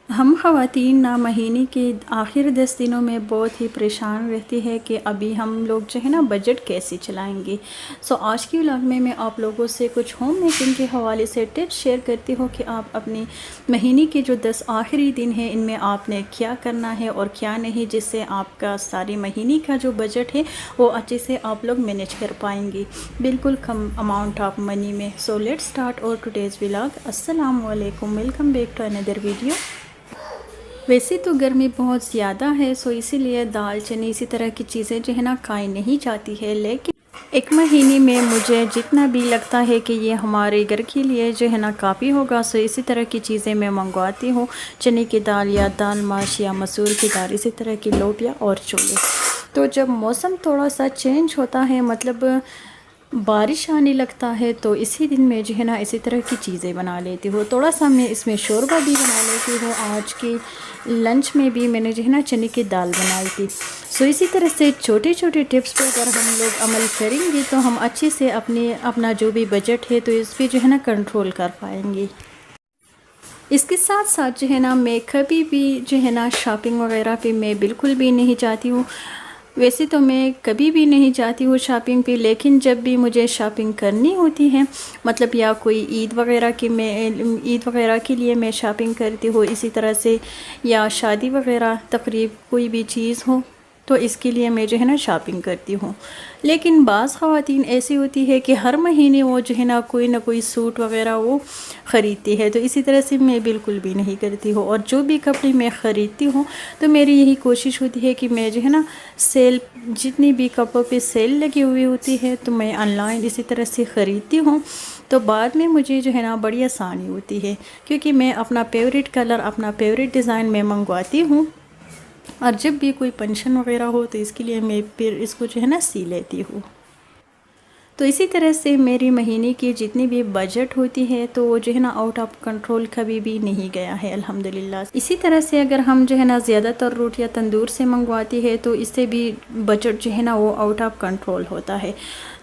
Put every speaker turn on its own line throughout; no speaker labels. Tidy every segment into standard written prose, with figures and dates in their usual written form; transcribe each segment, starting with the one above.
हम ख़वातीन ना महीने के आखिर 10 दिनों में बहुत ही परेशान रहती है कि अभी हम लोग जो है ना बजट कैसे चलाएंगे। आज की व्लॉग में मैं आप लोगों से कुछ होम मेकिंग के हवाले से टिप्स शेयर करती हूँ कि आप अपने महीने के जो 10 आखिरी दिन हैं इनमें आपने क्या करना है और क्या नहीं, जिससे आपका सारे महीने का जो बजट है वो अच्छे से आप लोग मैनेज कर पाएंगे बिल्कुल कम अमाउंट ऑफ मनी में। So let's start our today's vlog. अस्सलाम वालेकुम, welcome back to another video. वैसे तो गर्मी बहुत ज़्यादा है, इसीलिए दाल चने इसी तरह की चीज़ें जो है ना खाई नहीं जाती है, लेकिन एक महीने में मुझे जितना भी लगता है कि ये हमारे घर के लिए जो है ना काफ़ी होगा, इसी तरह की चीज़ें मैं मंगवाती हूँ। चने की दाल या दाल माश या मसूर की दाल, इसी तरह की लोबिया और छोले। तो जब मौसम थोड़ा सा चेंज होता है, मतलब बारिश आने लगता है, तो इसी दिन में जो है ना इसी तरह की चीज़ें बना लेती हूँ। थोड़ा सा मैं इसमें शोरबा भी बना लेती हूँ। आज की लंच में भी मैंने जो है ना चने की दाल बनाई थी। इसी तरह से छोटे छोटे टिप्स पे अगर हम लोग अमल करेंगे तो हम अच्छे से अपना जो भी बजट है तो इस पर जो है ना कंट्रोल कर पाएंगे। इसके साथ साथ जो है ना मैं कभी भी जो है ना शॉपिंग वगैरह पे मैं बिल्कुल भी नहीं जाती हूँ। वैसे तो मैं कभी भी नहीं जाती हूँ शॉपिंग पे, लेकिन जब भी मुझे शॉपिंग करनी होती है, मतलब या कोई ईद वगैरह के लिए मैं शॉपिंग करती हूँ, इसी तरह से या शादी वगैरह तकरीब कोई भी चीज़ हो तो इसके लिए मैं जो है ना शॉपिंग करती हूँ। लेकिन बाज़ ख़वातीन ऐसी होती है कि हर महीने वो जो है ना कोई सूट वगैरह वो ख़रीदती है, तो इसी तरह से मैं बिल्कुल भी नहीं करती हूँ। और जो भी कपड़े मैं ख़रीदती हूँ तो मेरी यही कोशिश होती है कि मैं जो है ना सेल, जितनी भी कपड़ों पे सेल लगी हुई होती है तो मैं ऑनलाइन इसी तरह से ख़रीदती हूँ। तो बाद में मुझे जो है ना बड़ी आसानी होती है, क्योंकि मैं अपना फेवरेट कलर, अपना फेवरेट डिज़ाइन में मंगवाती हूँ, और जब भी कोई फंक्शन वगैरह हो तो इसके लिए मैं फिर इसको जो है ना सी लेती हूँ। तो इसी तरह से मेरी महीने की जितनी भी बजट होती है तो वो जो है ना आउट ऑफ कंट्रोल कभी भी नहीं गया है, अल्हम्दुलिल्लाह। इसी तरह से अगर हम जो है ना ज़्यादातर रोटियां तंदूर से मंगवाती है तो इससे भी बजट जो है ना वो आउट ऑफ कंट्रोल होता है।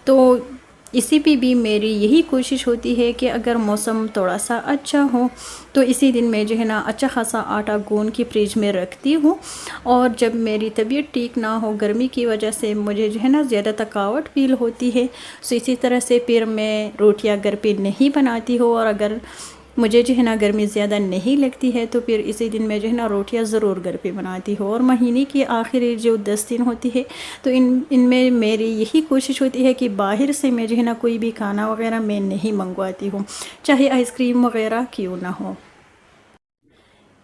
तो इसी पे भी मेरी यही कोशिश होती है कि अगर मौसम थोड़ा सा अच्छा हो तो इसी दिन मैं जो है ना अच्छा खासा आटा गूंद के फ्रिज में रखती हूँ। और जब मेरी तबीयत ठीक ना हो, गर्मी की वजह से मुझे जो है ना ज़्यादा थकावट फील होती है, इसी तरह से फिर मैं रोटियां घर पे नहीं बनाती हूँ। और अगर मुझे जो है ना गर्मी ज़्यादा नहीं लगती है तो फिर इसी दिन मैं जो है ना रोटियां ज़रूर घर पे बनाती हूँ। और महीने की आखिरी जो 10 दिन होती है तो इनमें मेरी यही कोशिश होती है कि बाहर से मैं जो है ना कोई भी खाना वगैरह मैं नहीं मंगवाती हूँ, चाहे आइसक्रीम वगैरह क्यों ना हो।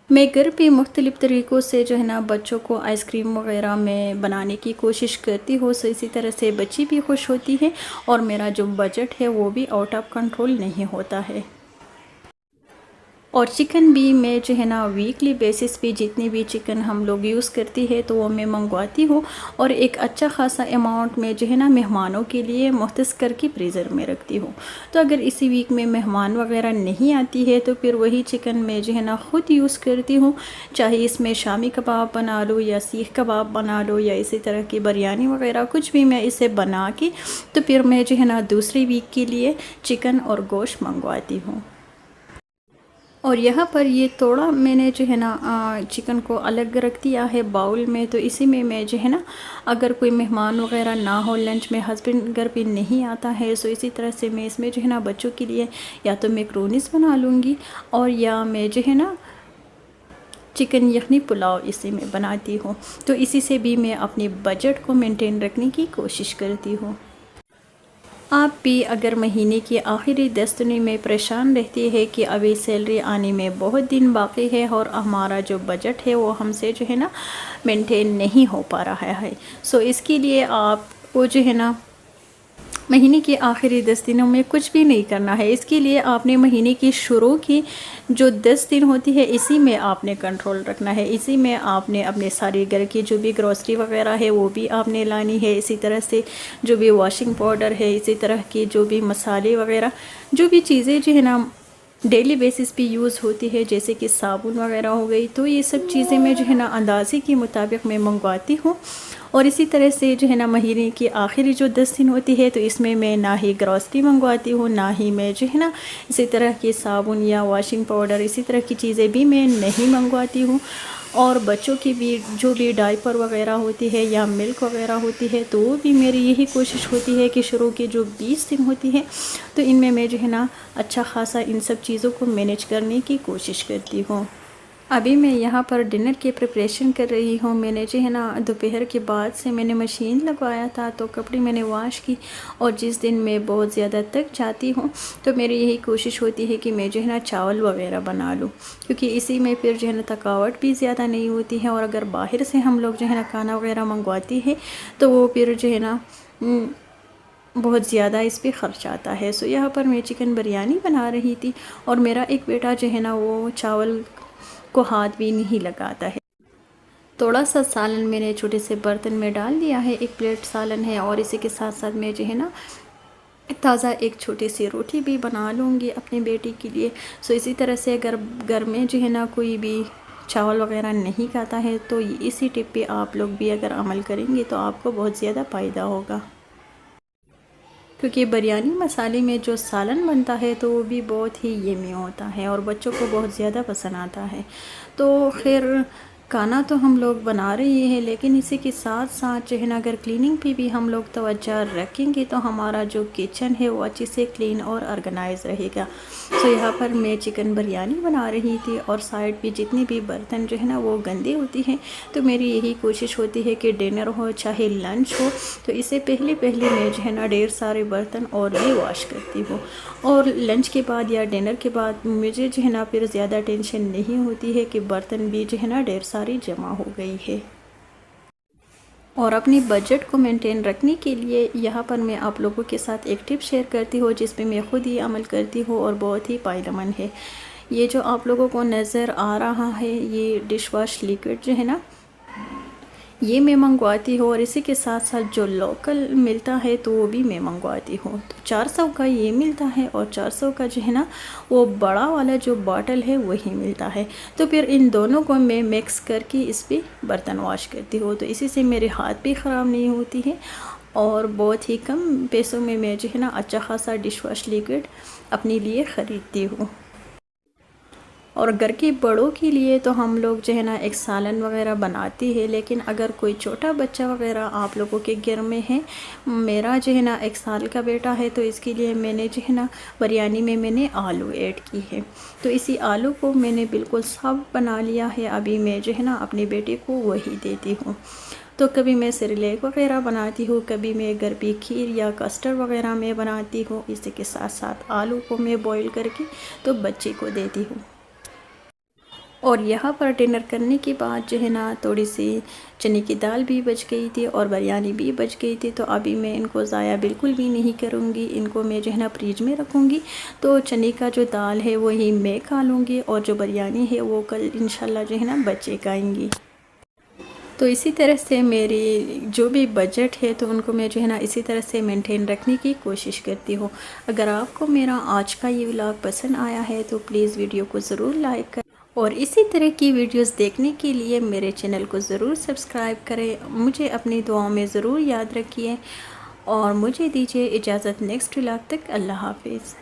मैं घर पे मुख्तलिफ़ तरीक़ों से जो है ना बच्चों को आइसक्रीम वगैरह में बनाने की कोशिश करती हूँ, इसी तरह से बच्ची भी खुश होती है और मेरा जो बजट है वो भी आउट ऑफ कंट्रोल नहीं होता है। और चिकन भी मैं जो है ना वीकली बेसिस पे जितनी भी चिकन हम लोग यूज़ करती है तो वो मैं मंगवाती हूँ, और एक अच्छा खासा अमाउंट में जो है ना मेहमानों के लिए मुख्तस करके फ्रीज़र में रखती हूँ। तो अगर इसी वीक में मेहमान वगैरह नहीं आती है तो फिर वही चिकन मैं जो है ना ख़ुद यूज़ करती हूँ, चाहे इसमें शामी कबाब बना लो या सीख कबाब बना लो या इसी तरह की बिरयानी वगैरह कुछ भी, मैं इसे बना के तो फिर मैं जो है ना दूसरी वीक के लिए चिकन और गोश्त मंगवाती हूँ। और यहाँ पर ये थोड़ा मैंने जो है ना चिकन को अलग रख दिया है बाउल में, तो इसी में मैं जो है ना अगर कोई मेहमान वगैरह ना हो, लंच में हस्बैंड घर पे नहीं आता है, इसी तरह से मैं इसमें जो है ना बच्चों के लिए या तो मैक्रोनीस बना लूँगी और या मैं जो है ना चिकन यखनी पुलाव इसी में बनाती हूँ। तो इसी से भी मैं अपने बजट को मेंटेन रखने की कोशिश करती हूँ। आप भी अगर महीने की आखिरी 10 दिन में परेशान रहती है कि अभी सैलरी आने में बहुत दिन बाकी है और हमारा जो बजट है वो हमसे जो है ना मेंटेन नहीं हो पा रहा है, इसके लिए आपको जो है ना महीने के आखिरी 10 दिनों में कुछ भी नहीं करना है। इसके लिए आपने महीने की शुरू की जो 10 दिन होती है इसी में आपने कंट्रोल रखना है। इसी में आपने अपने सारे घर की जो भी ग्रॉसरी वगैरह है वो भी आपने लानी है, इसी तरह से जो भी वॉशिंग पाउडर है, इसी तरह की जो भी मसाले वगैरह जो भी चीज़ें जो है ना डेली बेसिस पे यूज़ होती है, जैसे कि साबुन वगैरह हो गई। तो ये सब चीज़ें मैं जो है ना अंदाज़े के मुताबिक मैं मंगवाती हूँ। और इसी तरह से जो है ना महीने की आखिरी जो 10 दिन होती है तो इसमें मैं ना ही ग्रॉसरी मंगवाती हूँ, ना ही मैं जो है ना इसी तरह की साबुन या वॉशिंग पाउडर इसी तरह की चीज़ें भी मैं नहीं मंगवाती हूँ। और बच्चों की भी जो भी डायपर वगैरह होती है या मिल्क वगैरह होती है तो वो भी मेरी यही कोशिश होती है कि शुरू के जो 20 दिन होती है तो इनमें मैं जो है ना अच्छा ख़ासा इन सब चीज़ों को मैनेज करने की कोशिश करती हूँ। अभी मैं यहाँ पर डिनर की प्रिपरेशन कर रही हूँ। मैंने जो है ना दोपहर के बाद से मैंने मशीन लगवाया था तो कपड़े मैंने वॉश की। और जिस दिन मैं बहुत ज़्यादा थक जाती हूँ तो मेरी यही कोशिश होती है कि मैं जो है ना चावल वगैरह बना लूँ, क्योंकि इसी में फिर जो है ना थकावट भी ज़्यादा नहीं होती है। और अगर बाहर से हम लोग जो है ना खाना वगैरह मंगवाती है तो वो फिर जो है ना बहुत ज़्यादा इस पर ख़र्च आता है। सो यहाँ पर मैं चिकन बिरयानी बना रही थी और मेरा एक बेटा जो है ना वो चावल को हाथ भी नहीं लगाता है। थोड़ा सा सालन मैंने छोटे से बर्तन में डाल दिया है, 1 प्लेट सालन है। और इसी के साथ साथ मैं जो है ना ताज़ा एक छोटी सी रोटी भी बना लूँगी अपनी बेटी के लिए। सो इसी तरह से अगर घर में जो है ना कोई भी चावल वगैरह नहीं खाता है तो इसी टिप पे आप लोग भी अगर अमल करेंगे तो आपको बहुत ज़्यादा फ़ायदा होगा, क्योंकि बिरयानी मसाले में जो सालन बनता है तो वो भी बहुत ही यम्मी होता है और बच्चों को बहुत ज़्यादा पसंद आता है। तो खैर खाना तो हम लोग बना रहे हैं, लेकिन इसी के साथ साथ जो है ना अगर क्लीनिंग पे भी हम लोग तवज्जो रखेंगे तो हमारा जो किचन है वो अच्छे से क्लीन और ऑर्गेनाइज रहेगा। सो यहाँ पर मैं चिकन बिरयानी बना रही थी और साइड पे जितने भी बर्तन जो है ना वो गंदे होती हैं। तो मेरी यही कोशिश होती है कि डिनर हो चाहे लंच हो तो इससे पहले पहले मैं जो है ना ढेर सारे बर्तन और भी वॉश करती हूँ। और लंच के बाद या डिनर के बाद मुझे जो है ना फिर ज़्यादा टेंशन नहीं होती है कि बर्तन भी जो है ना ढेर सारी जमा हो गई है। और अपनी बजट को मेंटेन रखने के लिए यहाँ पर मैं आप लोगों के साथ एक टिप शेयर करती हूँ जिस पे मैं ख़ुद ही अमल करती हूँ और बहुत ही फ़ायदेमंद है। ये जो आप लोगों को नज़र आ रहा है ये डिश वॉश लिक्विड जो है ना ये मैं मंगवाती हूँ। और इसी के साथ साथ जो लोकल मिलता है तो वो भी मैं मंगवाती हूँ। तो 400 का ये मिलता है और 400 का जो है ना वो बड़ा वाला जो बॉटल है वही मिलता है। तो फिर इन दोनों को मैं मिक्स करके इस पर बर्तन वॉश करती हूँ, तो इसी से मेरे हाथ भी ख़राब नहीं होती है और बहुत ही कम पैसों में मैं जो है ना अच्छा खासा डिश वॉश लिक्विड अपने लिए ख़रीदती हूँ। और घर के बड़ों के लिए तो हम लोग जो है ना एक सालन वगैरह बनाती है, लेकिन अगर कोई छोटा बच्चा वगैरह आप लोगों के घर में है, मेरा जो है ना 1 साल का बेटा है, तो इसके लिए मैंने जो है ना बिरयानी में मैंने आलू ऐड की है। तो इसी आलू को मैंने बिल्कुल साफ बना लिया है। अभी मैं जो है ना अपने बेटे को वही देती हूँ। तो कभी मैं सेरेलैक वगैरह बनाती हूँ, कभी मैं घर पे खीर या कस्टर्ड वगैरह मैं बनाती हूँ। इसी के साथ साथ आलू को मैं बॉईल करके तो बच्चे को देती हूँ। और यहाँ पर डिनर करने के बाद जो है ना थोड़ी सी चने की दाल भी बच गई थी और बिरयानी भी बच गई थी। तो अभी मैं इनको ज़ाया बिल्कुल भी नहीं करूँगी, इनको मैं जो है ना फ्रिज में रखूँगी। तो चने का जो दाल है वही मैं खा लूँगी और जो बिरयानी है वो कल इंशाल्लाह जो है ना बच्चे खाएँगी। तो इसी तरह से मेरी जो भी बजट है तो उनको मैं जो है ना इसी तरह से मेंटेन रखने की कोशिश करती हूँ। अगर आपको मेरा आज का ये व्लॉग पसंद आया है तो प्लीज़ वीडियो को ज़रूर लाइक करें और इसी तरह की वीडियोस देखने के लिए मेरे चैनल को ज़रूर सब्सक्राइब करें। मुझे अपनी दुआओं में ज़रूर याद रखिए और मुझे दीजिए इजाज़त नेक्स्ट व्लॉग तक। अल्लाह हाफिज़।